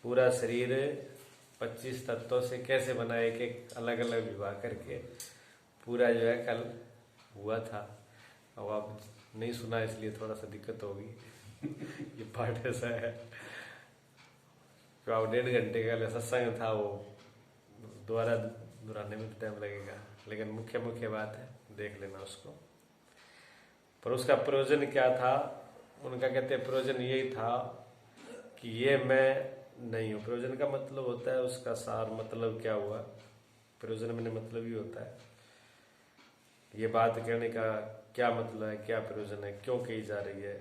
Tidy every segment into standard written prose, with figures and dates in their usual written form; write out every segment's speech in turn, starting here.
पूरा शरीर 25 तत्वों से कैसे बना, एक एक अलग अलग विभाग करके पूरा जो है कल हुआ था। अब आप नहीं सुना इसलिए थोड़ा सा दिक्कत होगी। ये पाठ ऐसा है, तो 1.5 घंटे का सत्संग था, वो दोबारा दोहराने में टाइम लगेगा, लेकिन मुख्य मुख्य बात है, देख लेना उसको। पर उसका प्रयोजन क्या था, उनका कहते हैं प्रयोजन यही था कि ये मैं नहीं हूँ। प्रयोजन का मतलब होता है उसका सार, मतलब क्या हुआ, प्रयोजन मैंने मतलब ही होता है ये बात कहने का क्या मतलब है, क्या प्रयोजन है, क्यों कही जा रही है,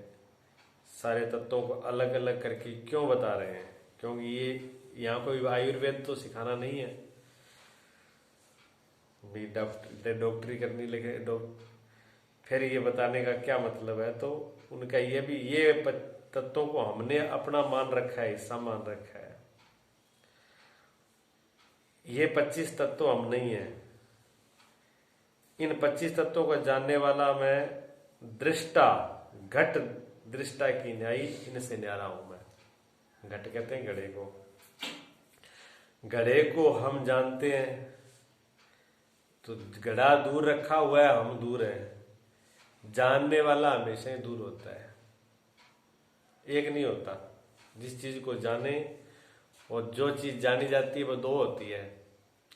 सारे तत्वों को अलग अलग करके क्यों बता रहे हैं। क्योंकि ये यहाँ कोई आयुर्वेद तो सिखाना नहीं है, डॉक्टरी करनी, लेकिन फिर ये बताने का क्या मतलब है। तो उनका ये भी, ये तत्वों को हमने अपना मान रखा है, हिस्सा मान रखा है। ये 25 तत्व हम नहीं है। इन 25 तत्वों को जानने वाला मैं दृष्टा, घट दृष्टा की न्यायी, इनसे न्यारा हूं मैं। घट कहते हैं घड़े को। घड़े को हम जानते हैं, तो घड़ा दूर रखा हुआ है, हम दूर हैं। जानने वाला हमेशा ही दूर होता है, एक नहीं होता। जिस चीज को जाने और जो चीज जानी जाती है वो दो होती है।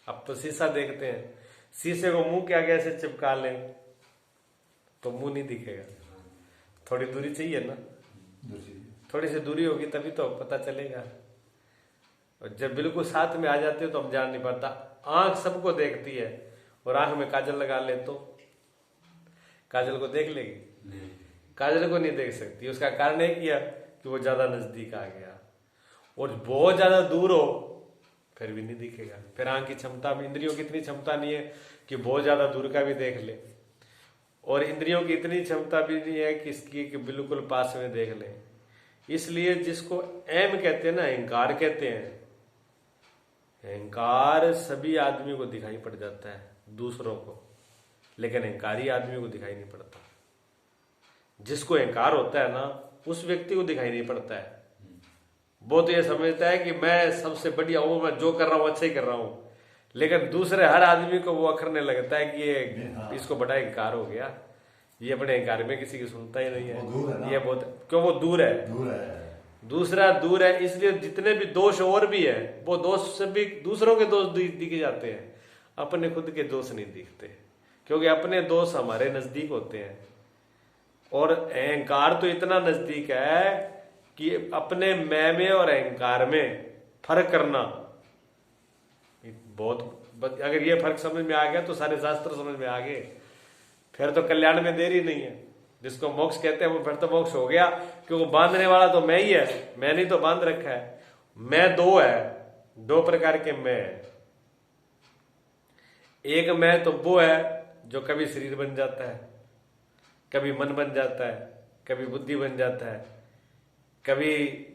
अब तो शीशा देखते हैं, शीशे को मुंह के आगे ऐसे चिपका लें तो मुंह नहीं दिखेगा, थोड़ी दूरी चाहिए ना, थोड़ी सी दूरी होगी तभी तो पता चलेगा। और जब बिल्कुल साथ में आ जाते हो तो हम जान नहीं पाता। आंख सबको देखती है, और आंख में काजल लगा ले तो काजल को देख लेगी, काजल को नहीं देख सकती। उसका कारण एक किया कि वो ज्यादा नजदीक आ गया, और बहुत ज्यादा दूर हो फिर भी नहीं दिखेगा। फिर आंख की क्षमता भी, इंद्रियों की इतनी क्षमता नहीं है कि बहुत ज्यादा दूर का भी देख ले, और इंद्रियों की इतनी क्षमता भी नहीं है कि इसकी कि बिल्कुल पास में देख ले। इसलिए जिसको एम कहते हैं ना, अहंकार कहते हैं, अहंकार सभी आदमी को दिखाई पड़ जाता है, दूसरों को, लेकिन अहंकारी आदमी को दिखाई नहीं पड़ता। जिसको अहंकार होता है ना, उस व्यक्ति को दिखाई नहीं पड़ता है। वो तो ये समझता है कि मैं सबसे बढ़िया हूं, मैं जो कर रहा हूं अच्छा ही कर रहा हूं, लेकिन दूसरे हर आदमी को वो अखरने लगता है कि ये इसको बड़ा अहंकार हो गया, ये अपने अहंकार में किसी की सुनता ही नहीं है, ये बहुत, क्यों वो दूर है, दूसरा दूर है। इसलिए जितने भी दोष और भी है, वो दोष सभी दूसरों के दोष दिखे जाते हैं, अपने खुद के दोष नहीं दिखते, क्योंकि अपने दोष हमारे नजदीक होते हैं। और अहंकार तो इतना नजदीक है कि अपने मैं में और अहंकार में फर्क करना बहुत, अगर ये फर्क समझ में आ गया तो सारे शास्त्र समझ में आ गए, फिर तो कल्याण में देरी नहीं है। जिसको मोक्ष कहते हैं वो फिर तो मोक्ष हो गया, क्योंकि बांधने वाला तो मैं ही है, मैंने ही तो बांध रखा है। मैं दो है, दो प्रकार के मैं है। एक मैं तो वो है जो कभी शरीर बन जाता है, कभी मन बन जाता है, कभी बुद्धि बन जाता है, कभी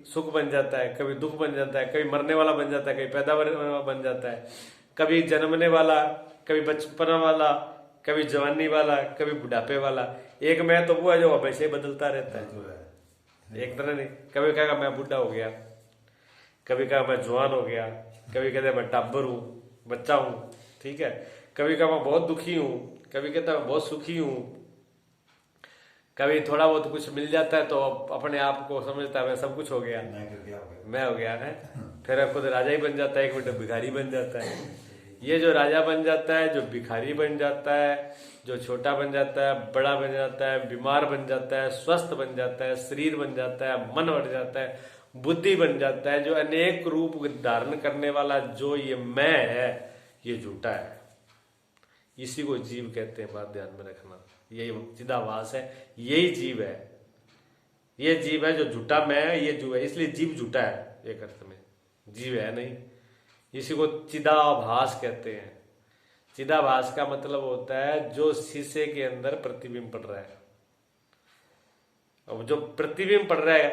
सुख बन जाता है, कभी दुख बन जाता है, कभी मरने वाला बन जाता है, कभी पैदा वाला बन जाता है, कभी जन्मने वाला, कभी बचपना वाला, कभी जवानी वाला, कभी बुढ़ापे वाला। एक मैं तो वो है जो हमेशा ही बदलता रहता है, एक तरह नहीं। कभी कहेगा मैं बुढ़ा हो गया, कभी कहा मैं जवान हो गया, कभी कहते मैं टाबर हूँ, बच्चा हूँ, ठीक है। कभी कहा मैं बहुत दुखी हूँ, कभी कहता मैं बहुत सुखी हूँ, कभी थोड़ा बहुत कुछ मिल जाता है तो अपने आप को समझता है मैं सब कुछ हो गया, मैं हो गया है। फिर खुद राजा ही बन जाता है, एक मिनट भिखारी बन जाता है। ये जो राजा बन जाता है, जो भिखारी बन जाता है, जो छोटा बन जाता है, बड़ा बन जाता है, बीमार बन जाता है, स्वस्थ बन जाता है, शरीर बन जाता है, मन बढ़ जाता है, बुद्धि बन जाता है, जो अनेक रूप धारण करने वाला जो ये मैं है, ये झूठा है। इसी को जीव कहते हैं, बात ध्यान में रखना। यही चिदाभास है, यही जीव है। ये जीव है जो झूठा मैं है, ये जीव है, इसलिए जीव झूठा है, एक अर्थ में जीव है नहीं। इसी को चिदाभास कहते हैं। चिदाभास का मतलब होता है जो शीशे के अंदर प्रतिबिंब पड़ रहा है। अब जो प्रतिबिंब पड़ रहा है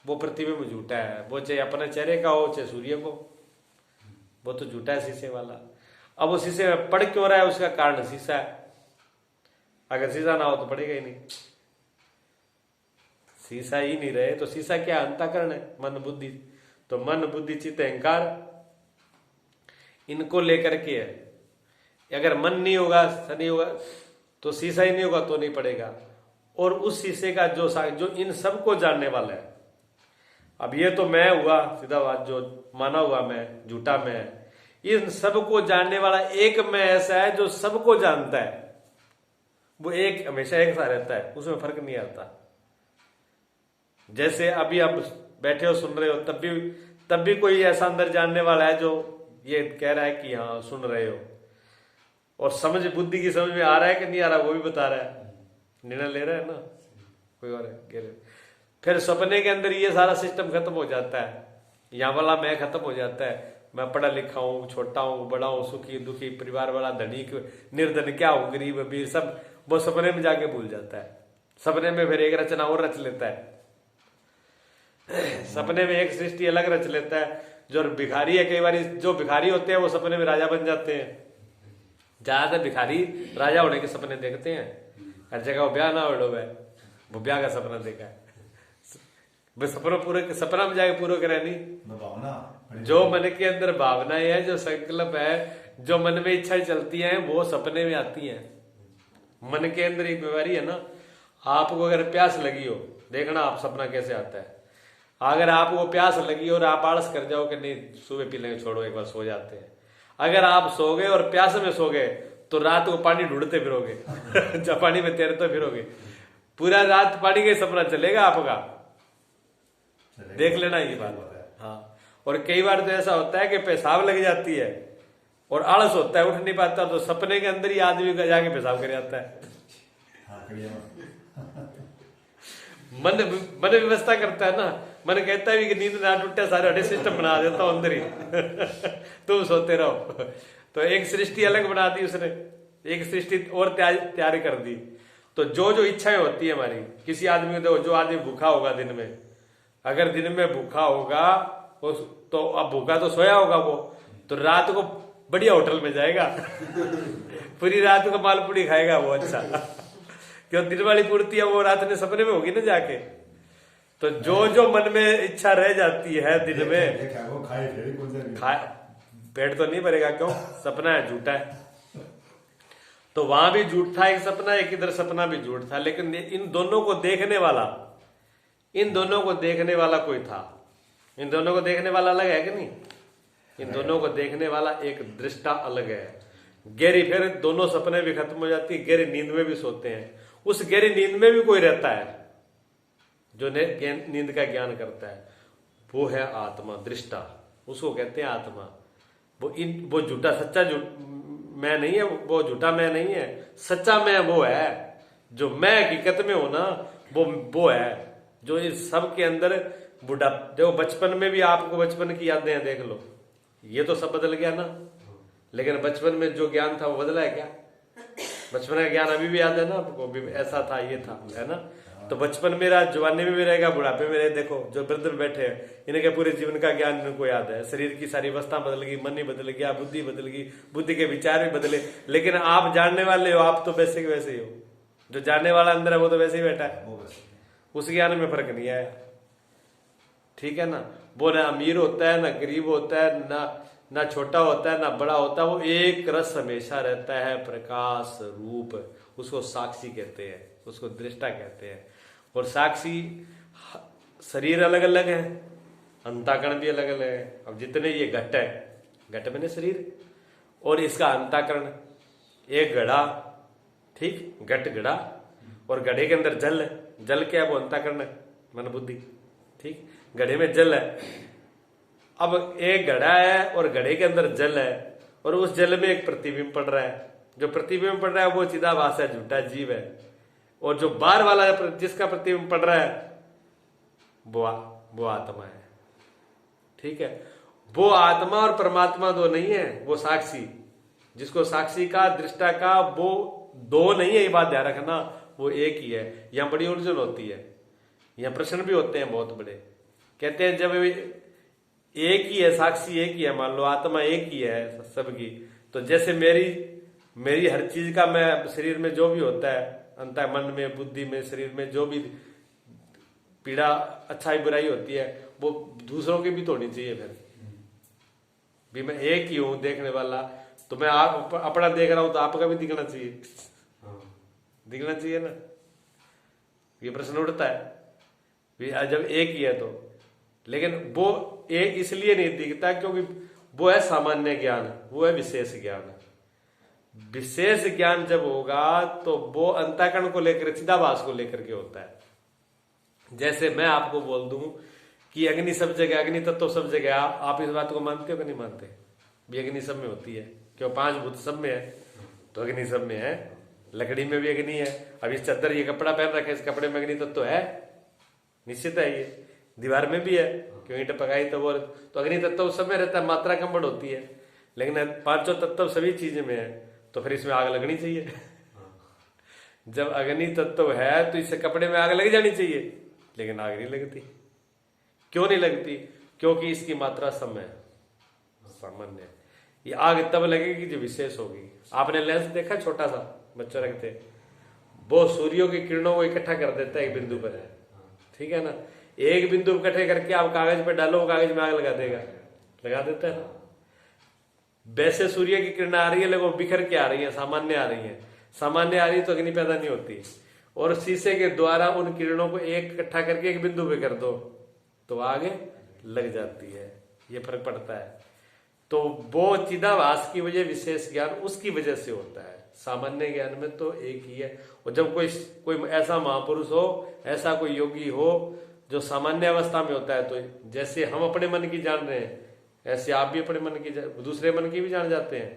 वो प्रतिबिंब झूठा है, वो चाहे अपने चेहरे का हो चाहे सूर्य को, वो तो झूठा है शीशे वाला। अब वो शीशे में पड़ क्यों रहा है, उसका कारण शीशा है। अगर शीशा ना हो तो पड़ेगा ही नहीं। शीशा ही नहीं रहे तो शीशा क्या, अंतःकरण है, मन बुद्धि। तो मन बुद्धि चित्त अहंकार इनको लेकर के है। अगर मन नहीं होगा, नहीं होगा तो शीशा ही नहीं होगा तो नहीं पड़ेगा। और उस शीशे का जो इन सबको जानने वाला है। अब ये तो मैं हुआ सीधा बात, जो माना हुआ मैं, झूठा मैं, इन सबको जानने वाला एक मैं ऐसा है जो सबको जानता है। वो एक हमेशा एक सा रहता है, उसमें फर्क नहीं आता। जैसे अभी आप बैठे हो सुन रहे हो, तब भी कोई ऐसा अंदर जानने वाला है जो ये कह रहा है कि हाँ सुन रहे हो, और समझ बुद्धि की समझ में आ रहा है कि नहीं आ रहा वो भी बता रहा है, निर्णय ले रहा है ना कोई और कह रहे। फिर सपने के अंदर ये सारा सिस्टम खत्म हो जाता है, यहाँ वाला मैं खत्म हो जाता है। मैं पढ़ा लिखा हूँ, छोटा हूँ, बड़ा हूँ, सुखी दुखी, परिवार वाला, धनी निर्धन, क्या हूँ, गरीब अमीर, सब वो सपने में जाके भूल जाता है। सपने में फिर एक रचना और रच लेता है, सपने में एक सृष्टि अलग रच लेता है। जो भिखारी है, कई बार जो भिखारी होते हैं वो सपने में राजा बन जाते हैं। ज्यादातर भिखारी राजा होने के सपने देखते हैं। हर जगह वो ब्याह ना हो, वो ब्याह का सपना देखा है, सपना में जाके पूरा करे नहीं। जो मन के अंदर भावनाएं है, जो संकल्प है, जो मन में इच्छाएं चलती हैं, वो सपने में आती हैं। मन के अंदर एक बीमारी है ना, आपको अगर प्यास लगी हो, देखना आप सपना कैसे आता है। अगर आपको प्यास लगी और आप आलस कर जाओ कि नहीं सुबह पी लेंगे, छोड़ो एक बार सो जाते हैं। अगर आप सो गए और प्यास में सो गए तो रात को पानी ढूंढते फिरोगे जब पानी में तैरते फिरोगे, पूरा रात पानी का सपना चलेगा आपका, देख लेना ये बात। हाँ, और कई बार तो ऐसा होता है कि पेशाब लग जाती है और आलस होता है, उठ नहीं पाता, तो सपने के अंदर ही आदमी का जाके पेशाब कर जाता है। मन व्यवस्था करता है ना, मन कहता है कि नींद ना टूटे, सारे हटे सिस्टम बना देता हूं अंदर ही तुम सोते रहो। तो एक सृष्टि अलग बना दी उसने, एक सृष्टि और तैयारी कर दी। तो जो इच्छाएं होती है हमारी, किसी आदमी को देखो, जो आदमी भूखा होगा दिन में, अगर दिन में भूखा होगा तो अब भूखा तो सोया होगा वो, तो रात को बढ़िया होटल में जाएगा पूरी रात को मालपूड़ी खाएगा वो, अच्छा क्यों दिन वाली पूर्ति है वो रात में सपने में होगी ना जाके। तो जो मन में इच्छा रह जाती है दिन में, खाए पेट तो नहीं भरेगा, क्यों, सपना है, झूठा है। तो वहां भी झूठ था एक सपना, एक इधर सपना भी झूठ था। लेकिन इन दोनों को देखने वाला कोई था। इन दोनों को देखने वाला अलग है कि नहीं? इन दोनों को देखने वाला एक दृष्टा अलग है। गहरी, फिर दोनों सपने भी खत्म हो जाती है, गहरी नींद में भी सोते हैं। उस गहरी नींद में भी कोई रहता है जो नींद का ज्ञान करता है, वो है आत्मा, दृष्टा, उसको कहते हैं आत्मा। वो झूठा, सच्चा मैं नहीं है, वो झूठा मैं नहीं है, सच्चा मैं वो है। जो मैं हकीकत में हो ना, वो है जो इस सब के अंदर बुढ़ा। देखो बचपन में भी आपको बचपन की यादें हैं, देख लो, ये तो सब बदल गया ना, लेकिन बचपन में जो ज्ञान था वो बदला है क्या? बचपन का ज्ञान अभी भी याद है ना आपको, भी ऐसा था, ये था, है ना। तो बचपन मेरा जवानी में भी रहेगा, बुढ़ापे में रहे। देखो जो वृद्ध में बैठे हैं, इनके पूरे जीवन का ज्ञान इनको याद है। शरीर की सारी अवस्था बदल गई, मन ही बदल गया, बुद्धि बदल गई, बुद्धि के विचार भी बदले। लेकिन आप जानने वाले हो, आप तो वैसे के वैसे ही हो। जो जानने वाला अंदर है वो तो वैसे ही बैठा है, उस ज्ञान में फर्क नहीं आया, ठीक है ना। वो ना अमीर होता है, ना गरीब होता है, ना छोटा होता है, ना बड़ा होता है, वो एक रस हमेशा रहता है, प्रकाश रूप। उसको साक्षी कहते हैं, उसको दृष्टा कहते हैं। और साक्षी शरीर अलग अलग है, अंताकरण भी अलग अलग है। अब जितने ये घट है, घट में शरीर और इसका अंताकरण, एक घड़ा, ठीक, घट घड़ा, और घड़े के अंदर जल है। जल क्या है? वो अंताकरण है, मन बुद्धि, ठीक, घड़े में जल है। अब एक घड़ा है और घड़े के अंदर जल है, और उस जल में एक प्रतिबिंब पड़ रहा है। जो प्रतिबिंब पड़ रहा है वो चिदाभास है, झूठा जीव है। और जो बाहर वाला जिसका प्रतिबिंब पड़ रहा है वो आत्मा है, ठीक है। वो आत्मा और परमात्मा दो नहीं है, वो साक्षी, जिसको साक्षी का, दृष्टा का, वो दो नहीं है, ये बात ध्यान रखना, वो एक ही है। यहां बड़ी उलझन होती है, यहां प्रश्न भी होते हैं बहुत बड़े। कहते हैं जब एक ही है, साक्षी एक ही है, मान लो आत्मा एक ही है सबकी, तो जैसे मेरी हर चीज का, मैं शरीर में जो भी होता है, अंतर मन में, बुद्धि में, शरीर में जो भी पीड़ा अच्छाई बुराई होती है, वो दूसरों की भी तो होनी चाहिए। फिर भी मैं एक ही हूं देखने वाला, तो मैं आप अपना देख रहा हूं तो आपका भी दिखना चाहिए, दिखना चाहिए ना। ये प्रश्न उठता है जब एक ही है तो। लेकिन वो एक इसलिए नहीं दिखता क्योंकि वो है सामान्य ज्ञान, वो है विशेष ज्ञान। विशेष ज्ञान जब होगा तो वो अंतःकरण को लेकर, चिदाभास को लेकर के होता है। जैसे मैं आपको बोल दूं कि अग्नि सब जगह, अग्नि तत्व सब जगह, आप इस बात को मानते हो कि नहीं मानते? भी अग्नि सब में होती है, क्यों? 5 भूत सब में है, तो अग्नि सब में है। लकड़ी में भी अग्नि है। अब इस चादर, ये कपड़ा पहन रखे, इस कपड़े में अग्नि तत्व है, निश्चित है। ये दीवार में भी है, क्यों? ईंट पकाई तो वो, तो अग्नि तत्व सब में रहता है, मात्रा कम बढ़ होती है। लेकिन 5 तत्व सभी चीज में है, तो फिर इसमें आग लगनी चाहिए। जब अग्नि तत्व है तो इससे कपड़े में आग लग जानी चाहिए, लेकिन आग नहीं लगती। क्यों नहीं लगती? क्योंकि इसकी मात्रा समय सामान्य है। ये आग तब लगेगी जो विशेष होगी। आपने लेंस देखा, छोटा सा बच्चा रखते, वो सूर्यों की किरणों को इकट्ठा कर देता है एक बिंदु पर, ठीक है ना। एक बिंदु इकट्ठे करके आप कागज पे डालो, कागज में आग लगा देगा, लगा देता है ना। वैसे सूर्य की किरण आ रही है, लेकिन बिखर के आ रही है, सामान्य आ रही है। सामान्य आ रही है तो अग्नि पैदा नहीं होती। और शीशे के द्वारा उन किरणों को एक इकट्ठा करके एक बिंदु पे कर दो तो आगे लग जाती है। ये फर्क पड़ता है। तो वो चिदाभास की वजह, विशेष ज्ञान उसकी वजह से होता है। सामान्य ज्ञान में तो एक ही है। और जब कोई ऐसा महापुरुष हो, ऐसा कोई योगी हो जो सामान्य अवस्था में होता है, तो जैसे हम अपने मन की जान रहे हैं, ऐसे आप भी अपने मन की, दूसरे मन की भी जान जाते हैं।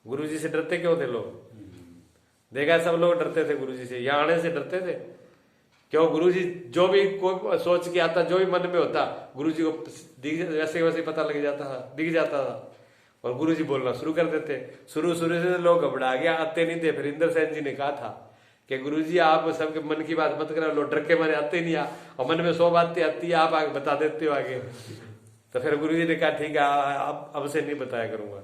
गुरुजी से डरते क्यों थे लोग? देखा, सब लोग डरते थे गुरुजी से, यहाँ आने से डरते थे। क्यों? गुरुजी जो भी कोई सोच के आता, जो भी मन में होता, गुरुजी को वैसे वैसे पता लग जाता था, दिख जाता था, और गुरुजी बोलना शुरू कर देते। शुरू से लोग घबरा गया, आते नहीं थे। फिर इंद्र सेन जी ने कहा था कि गुरुजी आप सबके मन की बात मत करो, लोग डर के मारे आते नहीं, और मन में 100 बातें आती है, आप आगे बता देते हो आगे। तो फिर गुरुजी ने कहा ठीक है, अब से नहीं बताया करूंगा।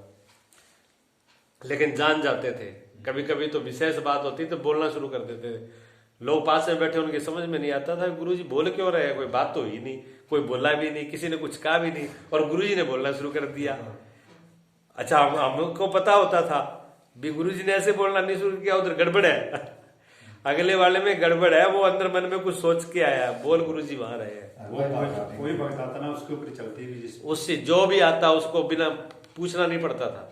लेकिन जान जाते थे। कभी कभी तो विशेष बात होती तो बोलना शुरू कर देते थे। लोग पास में बैठे, उनके समझ में नहीं आता था गुरुजी बोल क्यों रहे हैं, कोई बात तो ही नहीं, कोई बोला भी नहीं, किसी ने कुछ कहा भी नहीं, और गुरुजी ने बोलना शुरू कर दिया। अच्छा, हमको पता होता था भी गुरुजी ने ऐसे बोलना नहीं शुरू किया, उधर गड़बड़ है, अगले वाले में गड़बड़ है, वो अंदर मन में कुछ सोच के आया, बोल गुरुजी वहां रहे हैं। कोई भक्त आता ना, उसके ऊपर चलती भी, उससे जो भी आता उसको बिना पूछना नहीं पड़ता था।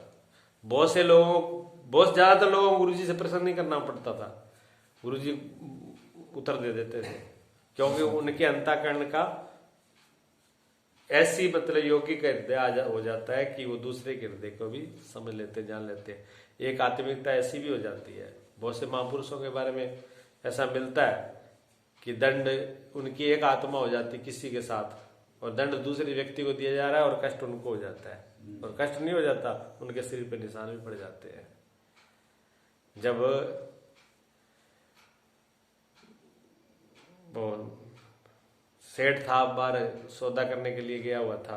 बहुत से लोगों, बहुत ज्यादातर लोगों को गुरुजी से प्रश्न नहीं करना पड़ता था, गुरुजी उत्तर दे देते थे, क्योंकि उनके अंतःकरण का ऐसी मतलब योगी का हृदय हो जाता है कि वो दूसरे के हृदय को भी समझ लेते, जान लेते। एक आत्मिकता ऐसी भी हो जाती है। बहुत से महापुरुषों के बारे में ऐसा मिलता है कि दंड उनकी एक आत्मा हो जाती किसी के साथ, और दंड दूसरे व्यक्ति को दिया जा रहा है, और कष्ट उनको हो जाता है, और कष्ट नहीं हो जाता, उनके शरीर पे निशान भी पड़ जाते हैं। जब वो सेठ था, बाहर सौदा करने के लिए गया हुआ था,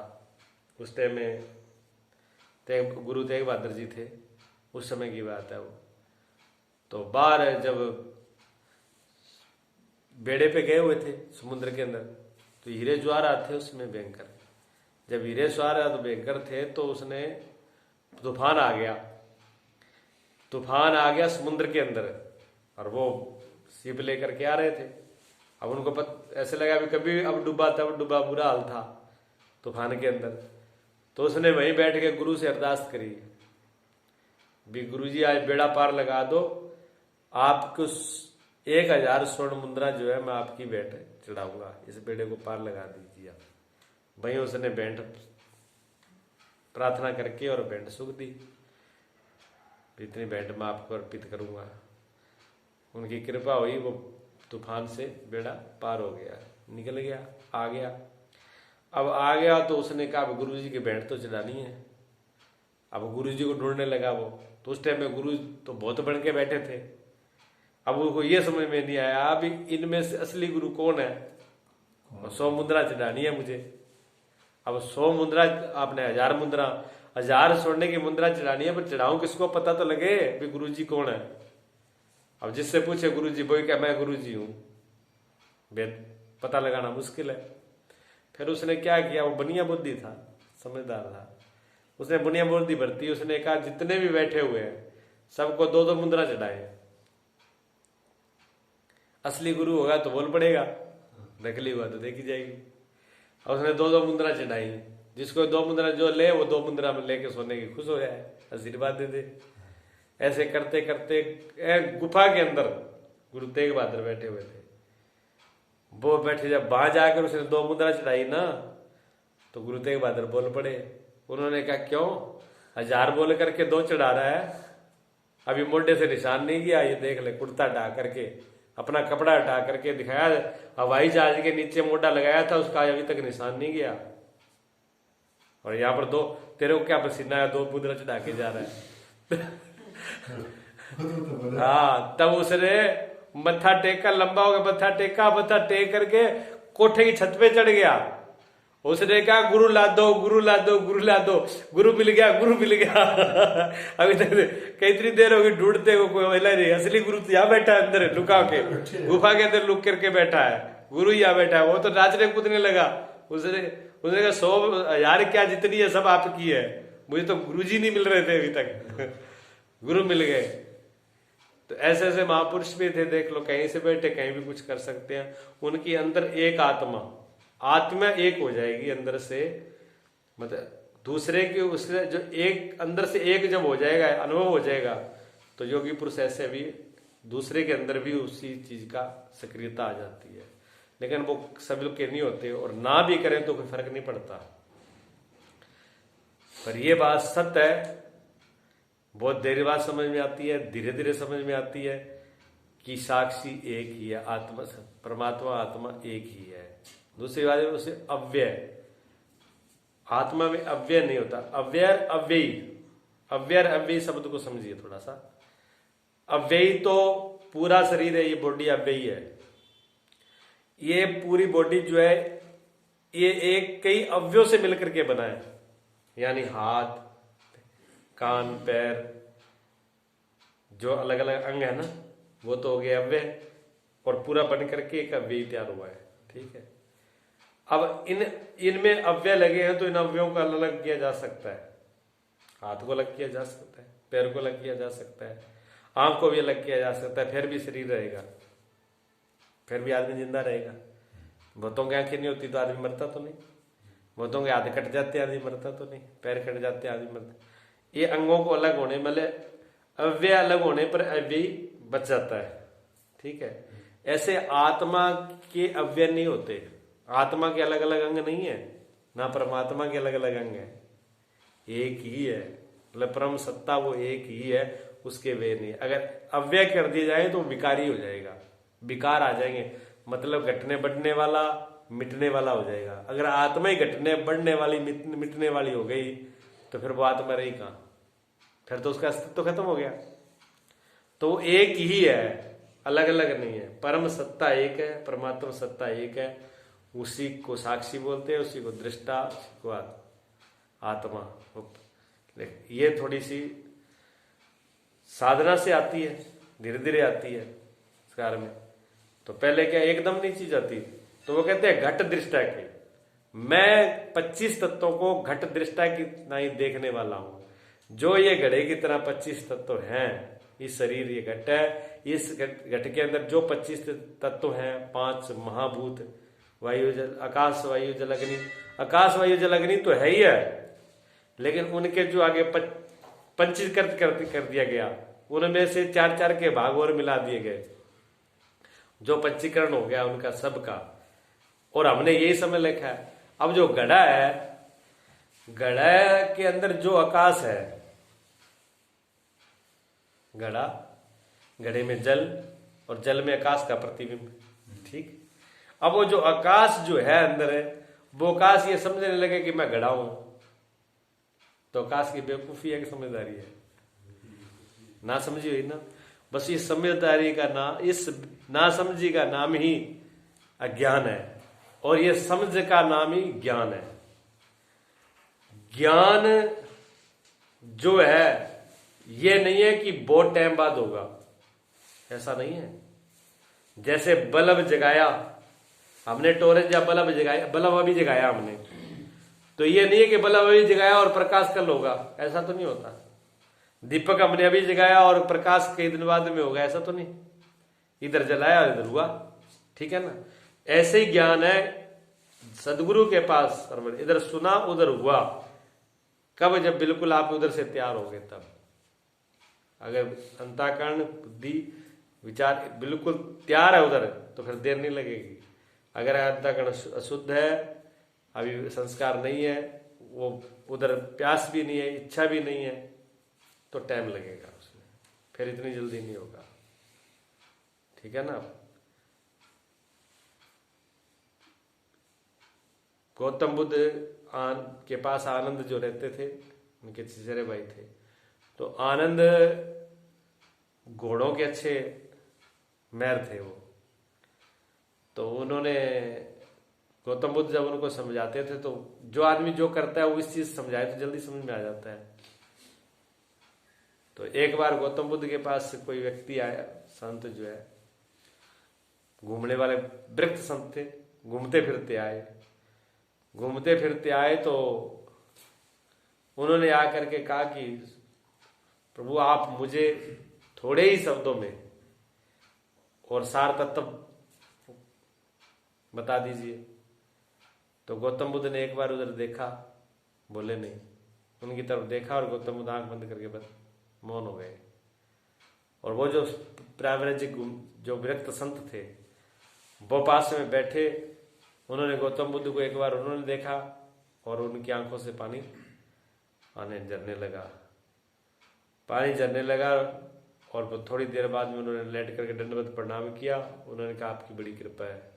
उस टाइम में गुरु तेग बहादुर जी थे, उस समय की बात है वो। तो बाहर जब बेड़े पे गए हुए थे समुद्र के अंदर, तो हीरे ज्वार आते उसमें भयंकर। जब हीरे ज्वार तो भयंकर थे, तो उसने तूफान आ गया, तूफान आ गया समुद्र के अंदर, और वो शिप लेकर के आ रहे थे। अब उनको ऐसे लगा भी कभी अब डूबा, तब डूबा, बुरा हाल था तूफान के अंदर। तो उसने वहीं बैठ के गुरु से अरदास करी भी गुरुजी आज बेड़ा पार लगा दो, आपको 1000 स्वर्ण मुद्रा जो है मैं आपकी भेंट चढ़ाऊंगा, इस बेड़े को पार लगा दीजिए। वहीं उसने भेंट प्रार्थना करके और भेंट सूख दी, इतनी भेंट मैं आपको अर्पित करूंगा। उनकी कृपा हुई, वो तूफान से बेड़ा पार हो गया, निकल गया, आ गया। अब आ गया तो उसने कहा गुरुजी की भेंट तो चढ़ानी है। अब गुरुजी को ढूंढने लगा वो, तो उस टाइम में गुरु तो बहुत बन के बैठे थे। अब उनको ये समझ में नहीं आया अभी इनमें से असली गुरु कौन है, और 100 मुद्रा चढ़ानी है मुझे। अब 100 मुद्रा, आपने 1000 मुद्रा, 1000 सोने की मुद्रा चढ़ानी है, पर चढ़ाऊं किसको, पता तो लगे भी गुरुजी कौन है। अब जिससे पूछे गुरुजी, वही क्या मैं गुरुजी हूं, पता लगाना मुश्किल है। फिर उसने क्या किया, वो बनिया बुद्धि था, समझदार था, उसने बुनिया बुद्धि बरती। उसने कहा जितने भी बैठे हुए हैं सबको 2-2 मुद्रा चढ़ाए। असली गुरु होगा तो बोल पड़ेगा, नकली हुआ तो देखी जाएगी। और उसने 2-2 मुद्रा चढ़ाई, जिसको 2 मुद्रा जो ले वो 2 मुद्रा में लेके सोने की खुश हो जाए, आशीर्वाद दे दे। ऐसे करते करते गुफा के अंदर गुरु तेग बहादुर बैठे हुए थे। वो बैठे, जब वहां जाकर उसने 2 मुद्रा चढ़ाई ना तो गुरु तेग बहादुर बोल पड़े। उन्होंने कहा क्यों 1000 बोल करके 2 चढ़ा रहा है, अभी मोढे से निशान नहीं किया, ये देख ले। कुर्ता हटा करके, अपना कपड़ा हटा करके दिखाया, हवाई जहाज के नीचे मोढा लगाया था उसका, अभी तक निशान नहीं गया। और यहाँ पर 2, तेरे को क्या पसीना है, 2 मुद्रा चढ़ा के जा रहा है। हाँ, तब उसने मत्था टेका, लंबा हो गया, मत्था टेक करके कोठे की छत पे चढ़ गया। उसने कहा गुरु ला दो, गुरु ला दो, गुरु ला दो। गुरु मिल गया, गुरु मिल गया। अभी तक कितनी देर होगी ढूंढते को, कोई मिला नहीं। असली गुरु तो यहाँ बैठा है अंदर लुका के, गुफा के अंदर लुक करके बैठा है, गुरु यहाँ बैठा है। वो तो नाचने कूदने लगा। उसने कहा 100,000 क्या जितनी है सब आपकी है, मुझे तो गुरु जी नहीं मिल रहे थे अभी तक। गुरु मिल गए। तो ऐसे ऐसे महापुरुष भी थे, देख लो, कहीं से बैठे कहीं भी कुछ कर सकते हैं। उनकी अंदर एक आत्मा एक हो जाएगी अंदर से, मतलब दूसरे के उससे जो एक अंदर से एक जब हो जाएगा, अनुभव हो जाएगा, तो योगी पुरुष ऐसे भी दूसरे के अंदर भी उसी चीज का सक्रियता आ जाती है। लेकिन वो सभी लोग के नहीं होते, और ना भी करें तो कोई फर्क नहीं पड़ता। पर ये बात सत्य है, बहुत देर बाद समझ में आती है, धीरे धीरे समझ में आती है कि साक्षी एक ही है, आत्मा परमात्मा आत्मा एक ही है। दूसरी बात है उसे अव्यय, आत्मा में अव्यय नहीं होता, अव्यय अव्ययी, अव्यय अव्ययी शब्द को समझिए थोड़ा सा। अव्ययी तो पूरा शरीर है, ये बॉडी अव्ययी है। ये पूरी बॉडी जो है ये एक कई अवयवों से मिलकर के बना है, यानी हाथ, कान, पैर, जो अलग अलग अंग है ना, वो तो हो गए अव्यय, और पूरा बन करके एक अव्यय तैयार हुआ है। ठीक है, अब इनमें अव्यय लगे हैं तो इन अव्ययों को अलग किया जा सकता है। हाथ को अलग किया जा सकता है, पैर को अलग किया जा सकता है, आंख को भी अलग किया जा सकता है, फिर भी शरीर रहेगा, फिर भी आदमी जिंदा रहेगा। बहुतों की आंखें नहीं होती तो आदमी मरता तो नहीं, बहुतों के हाथ कट जाते आदमी मरता तो नहीं, पैर कट जाते आदमी मरता। ये अंगों को अलग होने, मतलब अव्यय अलग होने पर अव्यय बच जाता है। ठीक है, ऐसे आत्मा के अव्यय नहीं होते, आत्मा के अलग अलग अंग नहीं है, ना परमात्मा के अलग अलग अंग है, एक ही है। मतलब परम सत्ता वो एक ही है, उसके वे नहीं। अगर अव्यय कर दिए जाए तो विकारी हो जाएगा, विकार आ जाएंगे, मतलब घटने बढ़ने वाला मिटने वाला हो जाएगा। अगर आत्मा ही घटने बढ़ने वाली मिटने वाली हो गई तो फिर वो आत्मा रही कहाँ, फिर तो उसका अस्तित्व खत्म हो गया। तो वो एक ही है, अलग अलग नहीं है। परम सत्ता एक है, परमात्मा सत्ता एक है, उसी को साक्षी बोलते हैं, उसी को दृष्टा, उसी को आत्मा। ये थोड़ी सी साधना से आती है, धीरे धीरे आती है संस्कार में। तो पहले क्या एकदम नहीं चीज आती, तो वो कहते हैं घट दृष्टा की। मैं 25 तत्वों को घट दृष्टा की नहीं देखने वाला हूं। जो ये घड़े की तरह 25 तत्व हैं, इस शरीर ये घट है, इस घट के अंदर जो 25 तत्व हैं, 5 महाभूत, वायु जल, आकाश वायु जल अग्नि। आकाश वायु जल अग्नि तो है ही है, लेकिन उनके जो आगे पंचीकृत कर दिया गया, उनमें से 4-4 के भाग और मिला दिए गए, जो पंचीकरण हो गया उनका सबका। और हमने यही समझ लिखा है। अब जो घड़ा है, घड़ा के अंदर जो आकाश है, घड़े में जल और जल में आकाश का प्रतिबिंब। ठीक, अब वो जो आकाश जो है अंदर है, वो आकाश ये समझने लगे कि मैं घड़ा हूं, तो आकाश की बेवकूफी है कि समझदारी है? ना समझी हुई ना। बस इस समझदारी का नाम, इस ना समझी का नाम ही अज्ञान है, और ये समझ का नाम ही ज्ञान है। ज्ञान जो है ये नहीं है कि बहुत टाइम बाद होगा, ऐसा नहीं है। जैसे बल्ब जगाया हमने टॉर्च या बल्ब जगाया, बल्ब अभी जगाया हमने, तो ये नहीं है कि बल्ब अभी जगाया और प्रकाश कल होगा, ऐसा तो नहीं होता। दीपक हमने अभी जगाया और प्रकाश कई दिन बाद में होगा, ऐसा तो नहीं। इधर जलाया इधर हुआ, ठीक है ना। ऐसे ही ज्ञान है सदगुरु के पास, इधर सुना उधर हुआ। कब? जब बिल्कुल आप उधर से तैयार हो गए तब। अगर अंतःकरण बुद्धि विचार बिल्कुल तैयार है उधर, तो फिर देर नहीं लगेगी। अगर अंतःकरण अशुद्ध है, अभी संस्कार नहीं है, वो उधर प्यास भी नहीं है, इच्छा भी नहीं है, तो टाइम लगेगा उसमें, फिर इतनी जल्दी नहीं होगा, ठीक है ना। गौतम बुद्ध के पास आनंद जो रहते थे, उनके चचेरे भाई थे, तो आनंद घोड़ों के अच्छे मैर थे वो। तो उन्होंने, गौतम बुद्ध जब उनको समझाते थे, तो जो आदमी जो करता है वो इस चीज समझाए तो जल्दी समझ में आ जाता है। तो एक बार गौतम बुद्ध के पास कोई व्यक्ति आया, संत जो है, घूमने वाले वृत्त संत थे, घूमते फिरते आए। तो उन्होंने आकर के कहा कि प्रभु आप मुझे थोड़े ही शब्दों में और सार तत्व बता दीजिए। तो गौतम बुद्ध ने एक बार उधर देखा, बोले नहीं, उनकी तरफ देखा और गौतम बुद्ध आंख बंद करके बस मौन हो गए। और वो जो प्रावृजिक जो विरक्त संत थे वो पास में बैठे, उन्होंने गौतम बुद्ध को एक बार उन्होंने देखा और उनकी आंखों से पानी झरने लगा। और थोड़ी देर बाद में उन्होंने लेट करके दंडवत प्रणाम किया। उन्होंने कहा आपकी बड़ी कृपा है,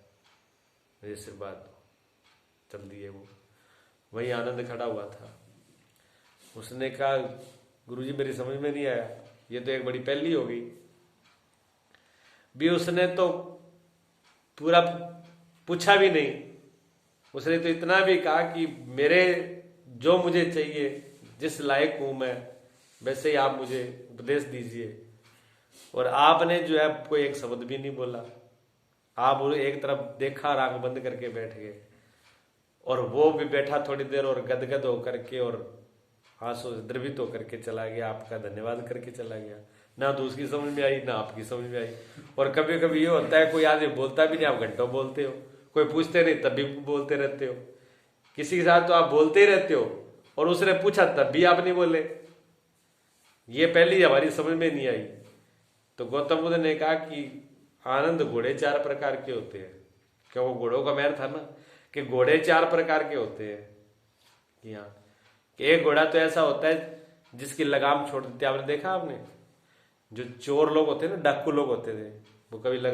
मुझे आशीर्वाद चल दिए। वो वही आनंद खड़ा हुआ था। उसने कहा गुरुजी मेरी समझ में नहीं आया, ये तो एक बड़ी पहली हो गई भी। उसने तो पूरा पूछा भी नहीं, उसने तो इतना भी कहा कि मेरे जो मुझे चाहिए, जिस लायक हूं मैं, वैसे ही आप मुझे उपदेश दीजिए। और आपने जो है कोई एक शब्द भी नहीं बोला, आप एक तरफ देखा और आंख बंद करके बैठ गए। और वो भी बैठा थोड़ी देर और गदगद होकर के और आंसू द्रवित होकर के चला गया, आपका धन्यवाद करके चला गया। ना तो उसकी समझ में आई ना आपकी समझ में आई। और कभी कभी ये होता है कोई आदमी बोलता भी नहीं, आप घंटों बोलते हो, कोई पूछते नहीं तब भी बोलते रहते हो। किसी के साथ तो आप बोलते ही रहते हो और उसने पूछा तब भी आप नहीं बोले, ये पहली हमारी समझ में नहीं आई। तो गौतम बुद्ध ने कहा कि आनंद घोड़े 4 प्रकार के होते हैं। क्या वो घोड़ों का मैर था ना, कि घोड़े 4 प्रकार के होते हैं। कि हाँ, कि एक घोड़ा तो ऐसा होता है जिसकी लगाम छोड़ देती है। आपने देखा, आपने जो चोर लोग होते हैं ना, डाकू लोग होते थे, वो कभी